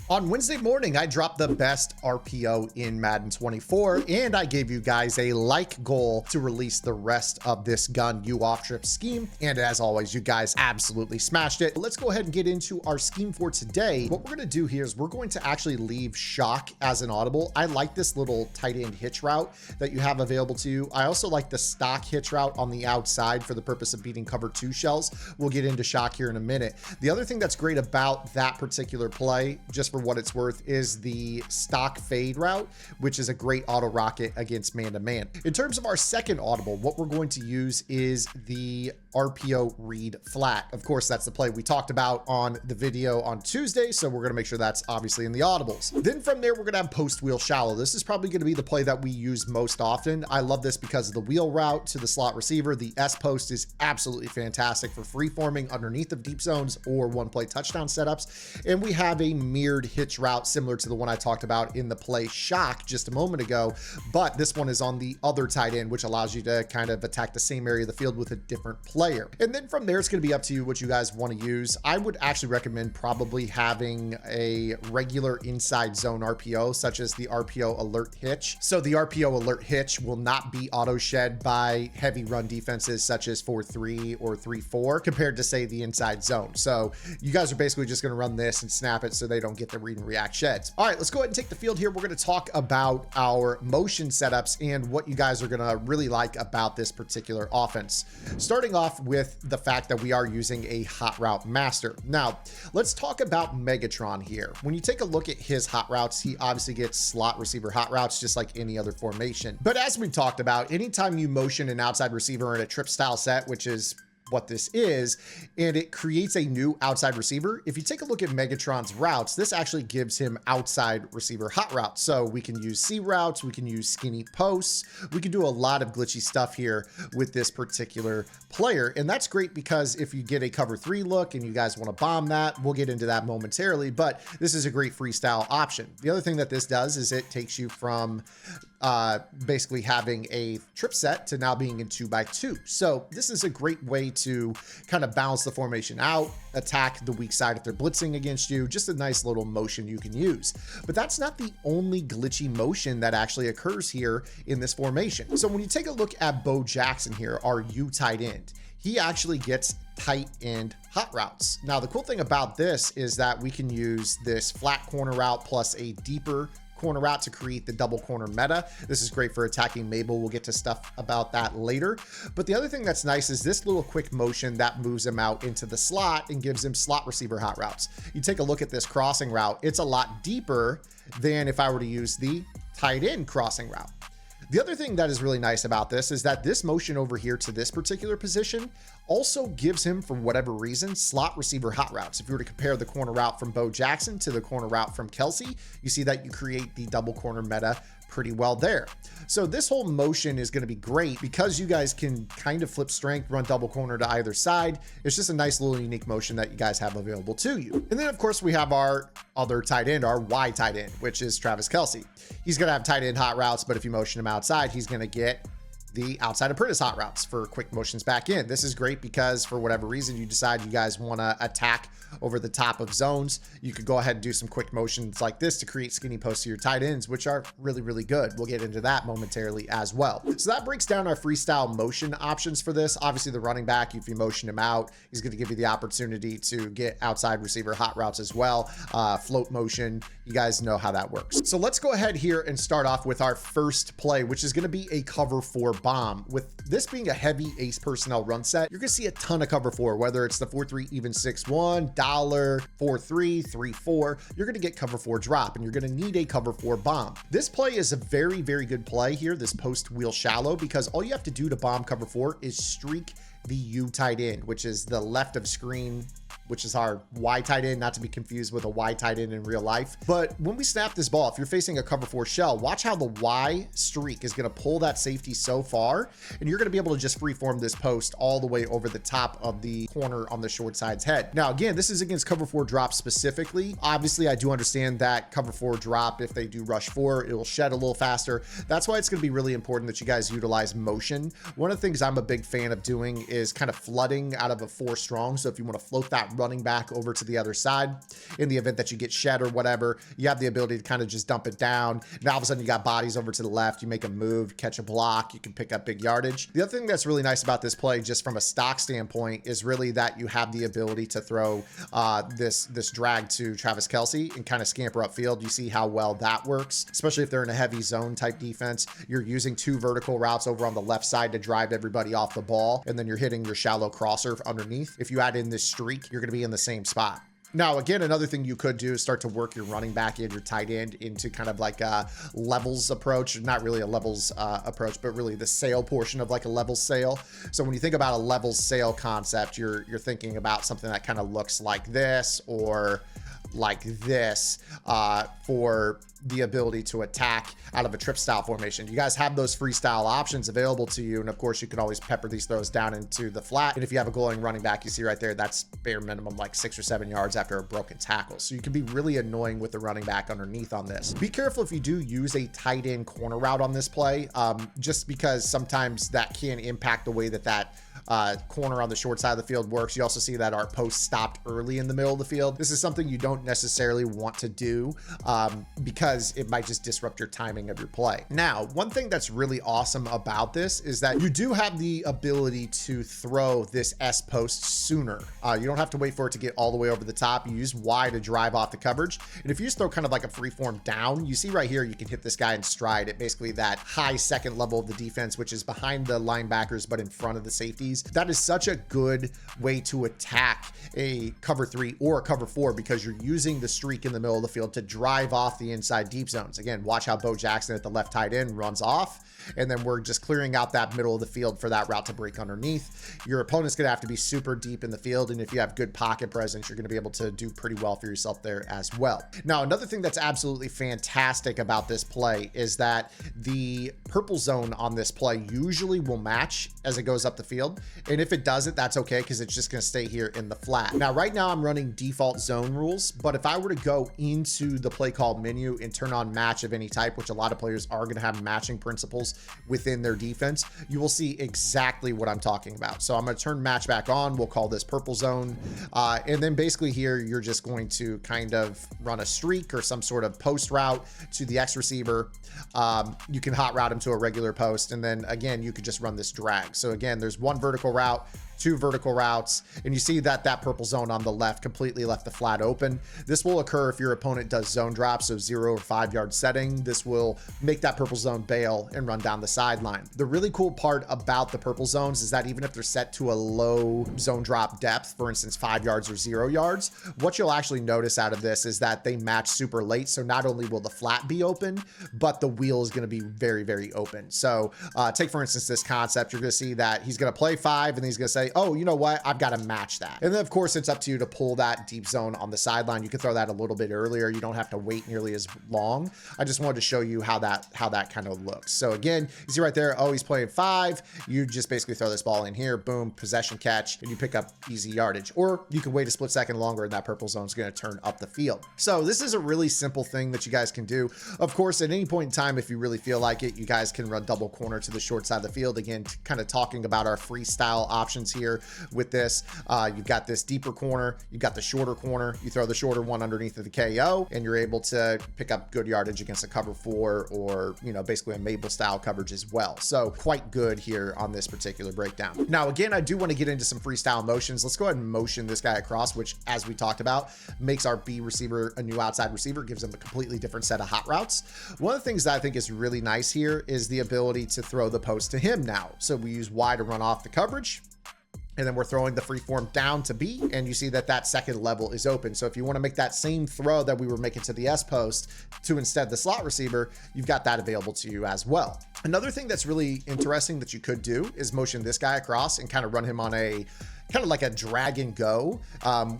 On Wednesday morning, I dropped the best RPO in Madden 24, and I gave you guys a like goal to release the rest of this gun U off trip scheme. And as always, you guys absolutely smashed it. Let's go ahead and get into our scheme for today. What we're going to do here is we're going to actually leave shock as an audible. I like this little tight end hitch route that you have available to you. I also like the stock hitch route on the outside for the purpose of beating cover 2 shells. We'll get into shock here in a minute. The other thing that's great about that particular play, just for what it's worth, is the stock fade route, which is a great auto rocket against man-to-man. In terms of our second audible, what we're going to use is the RPO read flat. Of course, that's the play we talked about on the video on Tuesday, so we're going to make sure that's obviously in the audibles. Then from there, we're going to have post wheel shallow. This is probably going to be the play that we use most often. I love this because of the wheel route to the slot receiver. The S post is absolutely fantastic for free forming underneath of deep zones or one play touchdown setups. And we have a mirrored hitch route similar to the one I talked about in the play shock just a moment ago, but this one is on the other tight end, which allows you to kind of attack the same area of the field with a different player. And then from there, it's going to be up to you what you guys want to use. I would actually recommend probably having a regular inside zone RPO, such as the RPO alert hitch. So the RPO alert hitch will not be auto shed by heavy run defenses such as 4-3 or 3-4 compared to, say, the inside zone. So you guys are basically just going to run this and snap it so they don't get the read and react sheds. All right, let's go ahead and take the field here. We're going to talk about our motion setups and what you guys are going to really like about this particular offense. Starting off with the fact that we are using a hot route master. Now, let's talk about Megatron here. When you take a look at his hot routes, he obviously gets slot receiver hot routes just like any other formation. But as we've talked about, anytime you motion an outside receiver in a trip style set, which is what this is, and it creates a new outside receiver. If you take a look at Megatron's routes, this actually gives him outside receiver hot routes. So we can use C routes, we can use skinny posts, we can do a lot of glitchy stuff here with this particular player. And that's great because if you get a cover 3 look and you guys want to bomb that, we'll get into that momentarily, but this is a great freestyle option. The other thing that this does is it takes you from basically having a trip set to now being in 2x2. So this is a great way to kind of balance the formation out, attack the weak side if they're blitzing against you. Just a nice little motion you can use. But that's not the only glitchy motion that actually occurs here in this formation. So when you take a look at Bo Jackson here, our U tight end, he actually gets tight end hot routes. Now, the cool thing about this is that we can use this flat corner route plus a deeper corner route to create the double corner meta. This is great for attacking Mabel. We'll get to stuff about that later. But the other thing that's nice is this little quick motion that moves him out into the slot and gives him slot receiver hot routes. You take a look at this crossing route, it's a lot deeper than if I were to use the tight end crossing route. The other thing that is really nice about this is that this motion over here to this particular position also gives him, for whatever reason, slot receiver hot routes. If you were to compare the corner route from Bo Jackson to the corner route from Kelsey, you see that you create the double corner meta pretty well there. So this whole motion is going to be great because you guys can kind of flip strength, run double corner to either side. It's just a nice little unique motion that you guys have available to you. And then of course we have our other tight end, our Y tight end, which is Travis Kelsey. He's going to have tight end hot routes, but if you motion him outside, he's going to get the outside apprentice hot routes for quick motions back in. This is great because for whatever reason you decide you guys want to attack over the top of zones, you could go ahead and do some quick motions like this to create skinny posts to your tight ends, which are really, really good. We'll get into that momentarily as well. So that breaks down our freestyle motion options for this. Obviously the running back, if you motion him out, he's going to give you the opportunity to get outside receiver hot routes as well. Float motion, you guys know how that works. So let's go ahead here and start off with our first play, which is going to be a cover 4 bomb. With this being a heavy ace personnel run set, you're going to see a ton of cover 4, whether it's the 4-3 even 6-1, dollar, 4-3, 3-4, you're going to get cover 4 drop and you're going to need a cover 4 bomb. This play is a very, very good play here, this post wheel shallow, because all you have to do to bomb cover 4 is streak the U tight end, which is the left of screen, which is our Y tight end, not to be confused with a Y tight end in real life. But when we snap this ball, if you're facing a cover 4 shell, watch how the Y streak is going to pull that safety so far, and you're going to be able to just freeform this post all the way over the top of the corner on the short side's head. Now, again, this is against cover 4 drop specifically. Obviously, I do understand that cover 4 drop, if they do rush 4, it will shed a little faster. That's why it's going to be really important that you guys utilize motion. One of the things I'm a big fan of doing is kind of flooding out of a 4 strong. So if you want to float that running back over to the other side. In the event that you get shed or whatever, you have the ability to kind of just dump it down. Now all of a sudden you got bodies over to the left, you make a move, catch a block, you can pick up big yardage. The other thing that's really nice about this play, just from a stock standpoint, is really that you have the ability to throw this drag to Travis Kelce and kind of scamper upfield. You see how well that works, especially if they're in a heavy zone type defense. You're using 2 vertical routes over on the left side to drive everybody off the ball, and then you're hitting your shallow crosser underneath. If you add in this streak, you're going to be in the same spot. Now, again, another thing you could do is start to work your running back and your tight end into kind of like a levels approach. Not really a levels approach, but really the sail portion of like a levels sail. So when you think about a levels sail concept, you're thinking about something that kind of looks like this or like this for the ability to attack out of a trip style formation. You guys have those freestyle options available to you. And of course you can always pepper these throws down into the flat. And if you have a glowing running back, you see right there, that's bare minimum like 6 or 7 yards after a broken tackle. So you can be really annoying with the running back underneath on this. Be careful if you do use a tight end corner route on this play, just because sometimes that can impact the way that corner on the short side of the field works. You also see that our post stopped early in the middle of the field. This is something you don't necessarily want to do because it might just disrupt your timing of your play. Now, one thing that's really awesome about this is that you do have the ability to throw this S post sooner. You don't have to wait for it to get all the way over the top. You use Y to drive off the coverage. And if you just throw kind of like a free form down, you see right here, you can hit this guy in stride at basically that high second level of the defense, which is behind the linebackers, but in front of the safeties. That is such a good way to attack a cover 3 or a cover 4 because you're using the streak in the middle of the field to drive off the inside deep zones. Again, watch how Bo Jackson at the left tight end runs off, and then we're just clearing out that middle of the field for that route to break underneath. Your opponent's going to have to be super deep in the field, and if you have good pocket presence, you're going to be able to do pretty well for yourself there as well. Now, another thing that's absolutely fantastic about this play is that the purple zone on this play usually will match as it goes up the field, and if it doesn't, that's okay because it's just going to stay here in the flat. Now, right now I'm running default zone rules, but if I were to go into the play call menu and turn on match of any type, which a lot of players are going to have matching principles within their defense, you will see exactly what I'm talking about. So I'm going to turn match back on. We'll call this purple zone. And then basically here, you're just going to kind of run a streak or some sort of post route to the X receiver. You can hot route him to a regular post. And then again, you could just run this drag. So again, there's 1 vertical route, 2 vertical routes, and you see that that purple zone on the left completely left the flat open. This will occur if your opponent does zone drop, so 0 or 5 yard setting. This will make that purple zone bail and run down the sideline. The really cool part about the purple zones is that even if they're set to a low zone drop depth, for instance 5 yards or 0 yards, what you'll actually notice out of this is that they match super late. So not only will the flat be open, but the wheel is going to be very, very open. So take for instance this concept. You're going to see that he's going to play 5 and then he's going to say, oh, you know what? I've got to match that. And then of course it's up to you to pull that deep zone on the sideline. You can throw that a little bit earlier. You don't have to wait nearly as long. I just wanted to show you how that kind of looks. So again, you see right there, oh, he's playing 5. You just basically throw this ball in here, boom, possession catch, and you pick up easy yardage. Or you can wait a split second longer and that purple zone is going to turn up the field. So this is a really simple thing that you guys can do. Of course, at any point in time, if you really feel like it, you guys can run double corner to the short side of the field. Again, kind of talking about our freestyle options here with this. You've got this deeper corner, you've got the shorter corner, you throw the shorter one underneath of the KO, and you're able to pick up good yardage against a cover 4 or, you know, basically a Mabel style coverage as well. So quite good here on this particular breakdown. Now, again, I do want to get into some freestyle motions. Let's go ahead and motion this guy across, which as we talked about, makes our B receiver a new outside receiver, gives them a completely different set of hot routes. One of the things that I think is really nice here is the ability to throw the post to him now. So we use Y to run off the coverage, and then we're throwing the free form down to B, and you see that that second level is open. So if you want to make that same throw that we were making to the S post to instead the slot receiver, you've got that available to you as well. Another thing that's really interesting that you could do is motion this guy across and kind of run him on a kind of like a drag and go,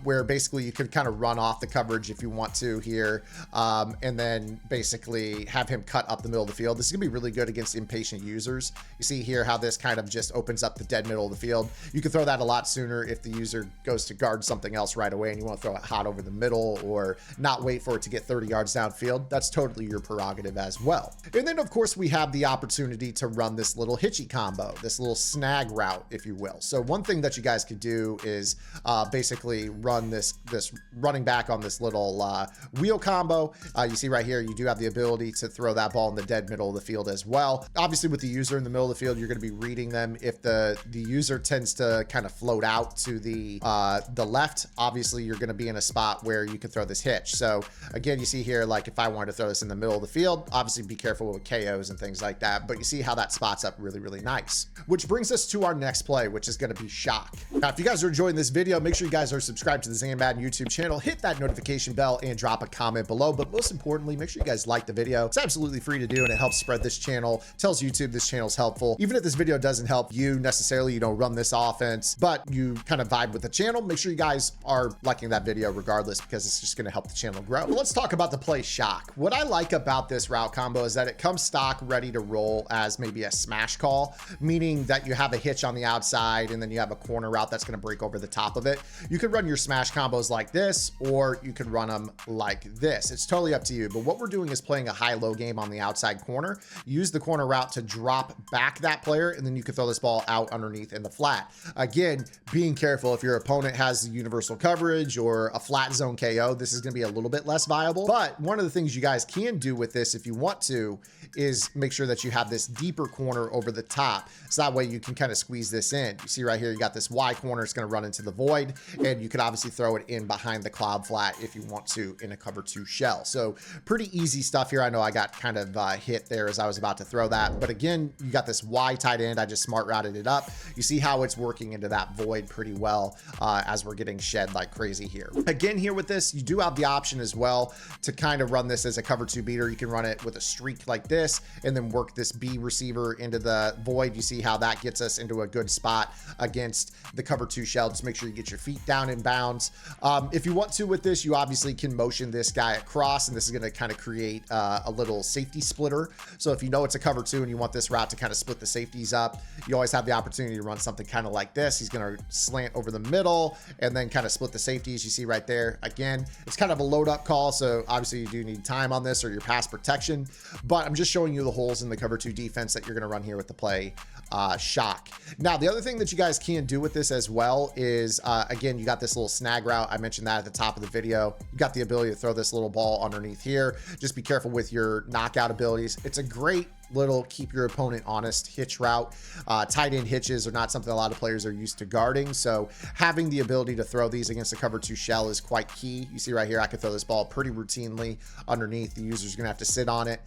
where basically you could kind of run off the coverage if you want to here, and then basically have him cut up the middle of the field. This is gonna be really good against impatient users. You see here how this kind of just opens up the dead middle of the field. You can throw that a lot sooner if the user goes to guard something else right away and you want to throw it hot over the middle or not wait for it to get 30 yards downfield. That's totally your prerogative as well. And then of course we have the opportunity to run this little hitchy combo, this little snag route, if you will. So one thing that you guys can could do is basically run this running back on this little wheel combo. You see right here, you do have the ability to throw that ball in the dead middle of the field as well. Obviously, with the user in the middle of the field, you're going to be reading them. If the user tends to kind of float out to the left, obviously you're going to be in a spot where you can throw this hitch. So again, you see here, like if I wanted to throw this in the middle of the field, obviously be careful with KOs and things like that, but you see how that spots up really, really nice. Which brings us to our next play, which is going to be shock. Now, if you guys are enjoying this video, make sure you guys are subscribed to the Zan Madden YouTube channel, hit that notification bell, and drop a comment below. But most importantly, make sure you guys like the video. It's absolutely free to do, and it helps spread this channel, tells YouTube this channel's helpful. Even if this video doesn't help you necessarily, you don't run this offense, but you kind of vibe with the channel, make sure you guys are liking that video regardless, because it's just going to help the channel grow. But let's talk about the play shock. What I like about this route combo is that it comes stock ready to roll as maybe a smash call, meaning that you have a hitch on the outside and then you have a corner route that's going to break over the top of it. You could run your smash combos like this, or you could run them like this. It's totally up to you. But what we're doing is playing a high-low game on the outside corner. Use the corner route to drop back that player, and then you can throw this ball out underneath in the flat. Again, being careful. If your opponent has universal coverage or a flat zone KO, this is going to be a little bit less viable. But one of the things you guys can do with this, if you want to, is make sure that you have this deeper corner over the top. So that way you can kind of squeeze this in. You see right here, you got this Y corner. It's going to run into the void, and you could obviously throw it in behind the cloud flat if you want to in a cover 2 shell. So pretty easy stuff here. I know I got kind of hit there as I was about to throw that, but again, you got this Y tight end. I just smart routed it up. You see how it's working into that void pretty well as we're getting shed like crazy here. Again, here with this, you do have the option as well to kind of run this as a cover 2 beater. You can run it with a streak like this and then work this B receiver into the void. You see how that gets us into a good spot against the cover 2 shell. Just make sure you get your feet down in bounds. If you want to with this, you obviously can motion this guy across, and this is going to kind of create a little safety splitter. So if you know it's a cover 2 and you want this route to kind of split the safeties up, you always have the opportunity to run something kind of like this. He's going to slant over the middle and then kind of split the safeties. You see right there. Again, it's kind of a load up call, so obviously you do need time on this or your pass protection, but I'm just showing you the holes in the cover 2 defense that you're going to run here with the play shock. Now, the other thing that you guys can do with this as well is, again, you got this little snag route. I mentioned that at the top of the video. You got the ability to throw this little ball underneath here. Just be careful with your knockout abilities. It's a great little keep your opponent honest hitch route. Tight end hitches are not something a lot of players are used to guarding, so having the ability to throw these against a cover 2 shell is quite key. You see right here, I could throw this ball pretty routinely underneath. The user's gonna have to sit on it.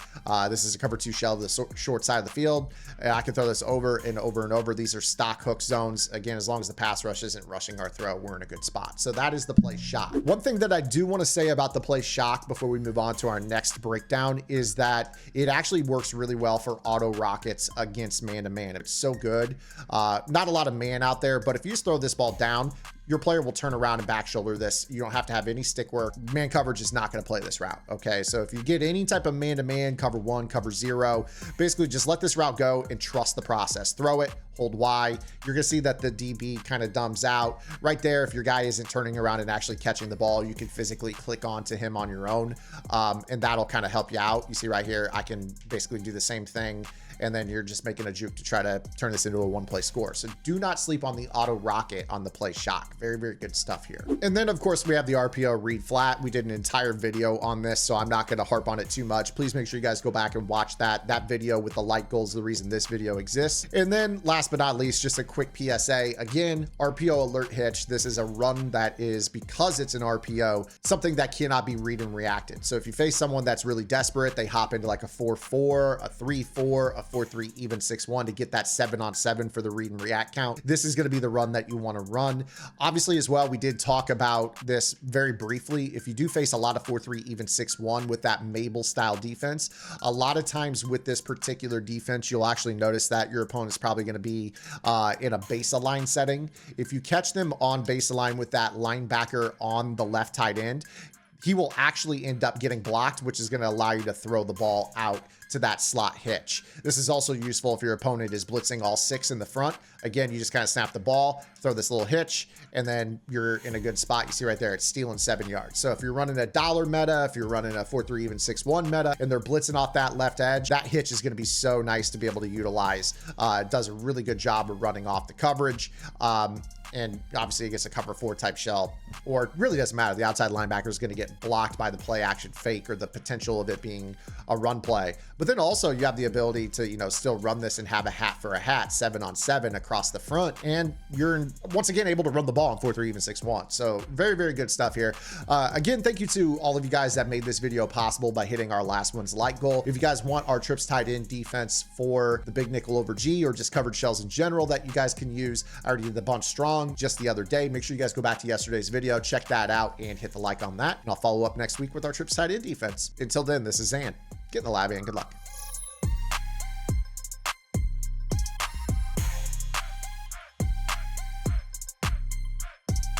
This is a cover 2 shell to the short side of the field, and I can throw this over and over and over. These are stock hook zones. Again, as long as the pass rush isn't rushing our throw, we're in a good spot. So that is the play shock. One thing that I do want to say about the play shock before we move on to our next breakdown is that it actually works really well for auto rockets against man-to-man. It's so good. Not a lot of man out there, but if you just throw this ball down, your player will turn around and back shoulder this. You don't have to have any stick work. Man coverage is not going to play this route. Okay, so if you get any type of man-to-man, cover 1, cover 0, basically just let this route go and trust the process. Throw it, hold Y. You're going to see that the DB kind of dumbs out right there. If your guy isn't turning around and actually catching the ball, you can physically click onto him on your own, and that'll kind of help you out. You see right here, I can basically do the same thing, and then you're just making a juke to try to turn this into a 1-play score. So do not sleep on the auto rocket on the play shock. Very, very good stuff here. And then of course we have the RPO read flat. We did an entire video on this, so I'm not going to harp on it too much. Please make sure you guys go back and watch that video with the light goals, the reason this video exists. And then last but not least, just a quick PSA. Again, RPO alert hitch. This is a run that is, because it's an RPO, something that cannot be read and reacted. So if you face someone that's really desperate, they hop into like a 4-4, a 3-4, a 4-3, even 6-1 to get that 7-on-7 for the read and react count. This is going to be the run that you want to run. Obviously as well, we did talk about this very briefly. If you do face a lot of 4-3, even 6-1 with that Mabel style defense, a lot of times with this particular defense, you'll actually notice that your opponent's probably going to be in a base align setting. If you catch them on base align with that linebacker on the left tight end, he will actually end up getting blocked, which is going to allow you to throw the ball out to that slot hitch. This is also useful if your opponent is blitzing all 6 in the front. Again, you just kind of snap the ball, throw this little hitch, and then you're in a good spot. You see right there, it's stealing 7 yards. So if you're running a dollar meta, if you're running a 4-3, even 6-1 meta, and they're blitzing off that left edge, that hitch is going to be so nice to be able to utilize. It does a really good job of running off the coverage. and obviously against a cover 4 type shell, or it really doesn't matter. The outside linebacker is going to get blocked by the play action fake or the potential of it being a run play. But then also you have the ability to, you know, still run this and have a hat for a hat 7-on-7 across the front. And you're once again able to run the ball in 4-3, even 6-1. So very, very good stuff here. Again, thank you to all of you guys that made this video possible by hitting our last one's like goal. If you guys want our trips tied in defense for the big nickel over G or just covered shells in general that you guys can use, I already did the bunch strong just the other day. Make sure you guys go back to yesterday's video, check that out, and hit the like on that. And I'll follow up next week with our trips tied in defense. Until then, this is Zan. Get in the lab and good luck.